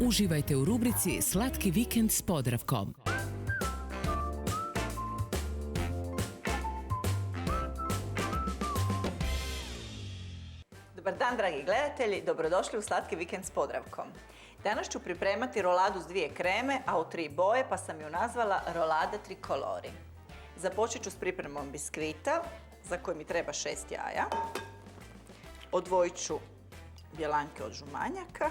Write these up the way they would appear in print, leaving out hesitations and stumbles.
Uživajte u rubrici Slatki vikend s Podravkom. Dobar dan, dragi gledatelji, dobrodošli u Slatki vikend s Podravkom. Danas ću pripremati roladu s 2 kreme, a u 3 boje, pa sam ju nazvala rolada trikolori. Započet ću s pripremom biskvita, za koji mi treba 6 jaja. Odvojit ću bjelanke od žumanjaka.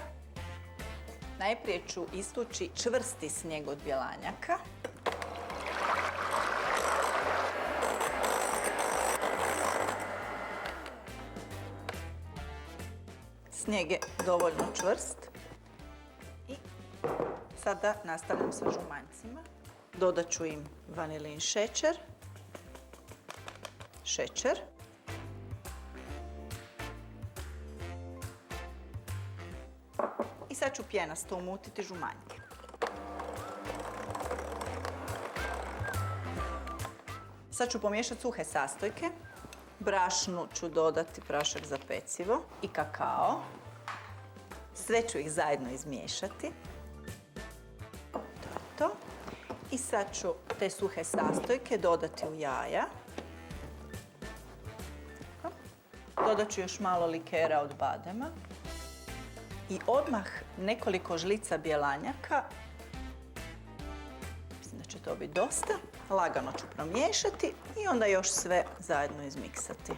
Najprije ću istući čvrsti snijeg od bjelanjaka. Snijeg je dovoljno čvrst. I sada nastavljam sa žumanjcima. Dodat ću im vanilin šećer. I sad ću pjenasto umutiti žumanjke. Sad ću pomiješati suhe sastojke. Brašnu ću dodati prašak za pecivo i kakao. Sve ću ih zajedno izmiješati. To je to. I sad ću te suhe sastojke dodati u jaja. Dodat ću još malo likera od badema. I odmah nekoliko žlica bjelanjaka. Mislim da će to biti dosta. Lagano ću promiješati i onda još sve zajedno izmiksati.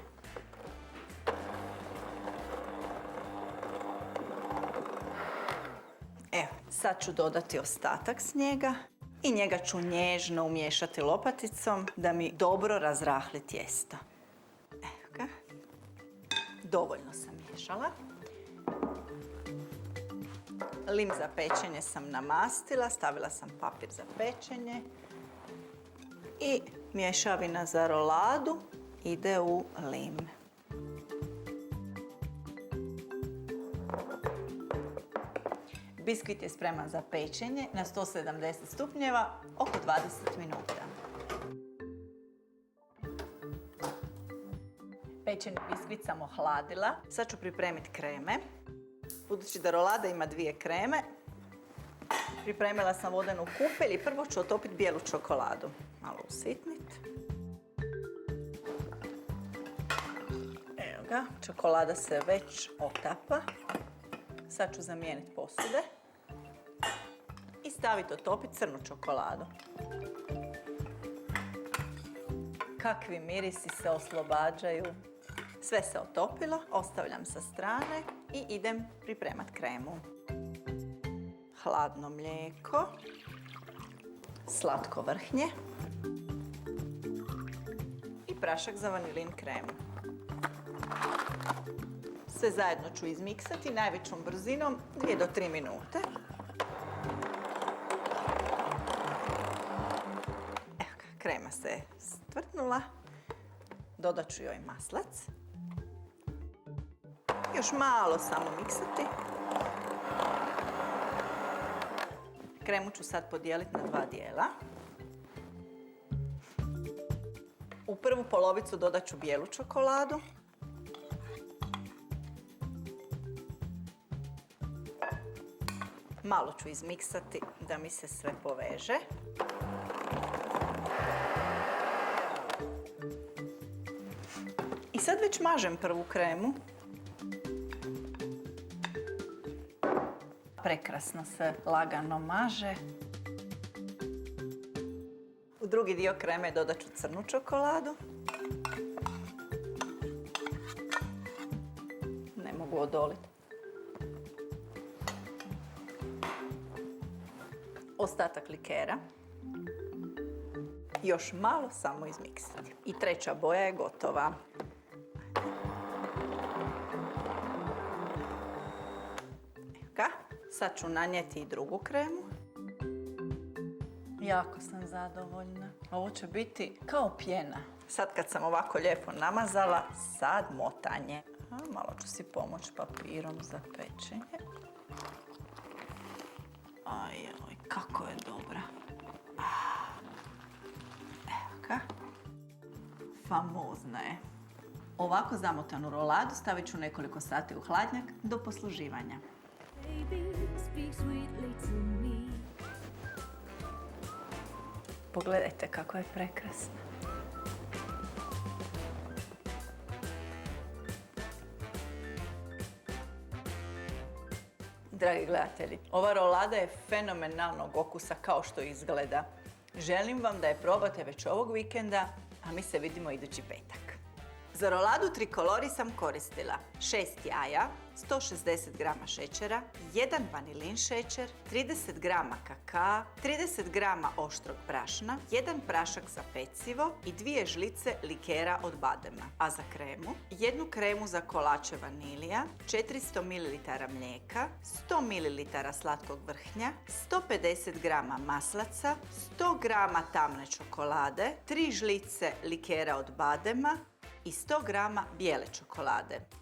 Evo, sad ću dodati ostatak snijega i njega ću nježno umiješati lopaticom da mi dobro razrahli tijesto. Evo ga. Dovoljno sam miješala. Lim za pečenje sam namastila, stavila sam papir za pečenje i mješavina za roladu ide u lim. Biskvit je spreman za pečenje na 170 stupnjeva oko 20 minuta. Pečeni biskvit sam ohladila. Sad ću pripremiti kreme. Budući da rolada ima 2 kreme, pripremila sam vodenu kupelj i prvo ću otopiti bijelu čokoladu. Malo usitniti. Evo ga, čokolada se već otapa. Sad ću zamijeniti posude i staviti otopiti crnu čokoladu. Kakvi mirisi se oslobađaju. Sve se otopilo, ostavljam sa strane i idem pripremati kremu. Hladno mlijeko, slatko vrhnje i prašak za vanilin kremu. Sve zajedno ću izmiksati najvećom brzinom 2 do 3 minute. Evo ga, krema se stvrtnula. Dodat ću joj maslac. Još malo samo miksati. Kremu ću sad podijeliti na 2 dijela. U prvu polovicu dodat ću bijelu čokoladu. Malo ću izmiksati da mi se sve poveže. I sad već mažem prvu kremu. Prekrasno se lagano maže. U drugi dio kreme dodat ću crnu čokoladu. Ne mogu odoliti. Ostatak likera. Još malo samo izmiksati. I treća boja je gotova. Sad ću nanijeti i drugu kremu. Jako sam zadovoljna. Ovo će biti kao pjena. Sad kad sam ovako lijepo namazala, sad motanje. Malo ću si pomoći papirom za pečenje. Ajoj, kako je dobra. Evo ga. Famozna je. Ovako zamotanu roladu stavit ću nekoliko sati u hladnjak do posluživanja. Pogledajte kako je prekrasna. Dragi gledatelji, ova rolada je fenomenalnog okusa kao što izgleda. Želim vam da je probate već ovog vikenda, a mi se vidimo idući petak. Za roladu trikolori sam koristila 6 jaja, 160 g šećera, 1 vanilin šećer, 30 g kakaa, 30 g oštrog brašna, 1 prašak za pecivo i 2 žlice likera od badema. A za kremu, 1 kremu za kolače vanilija, 400 ml mlijeka, 100 ml slatkog vrhnja, 150 g maslaca, 100 g tamne čokolade, 3 žlice likera od badema i 100 g bijele čokolade.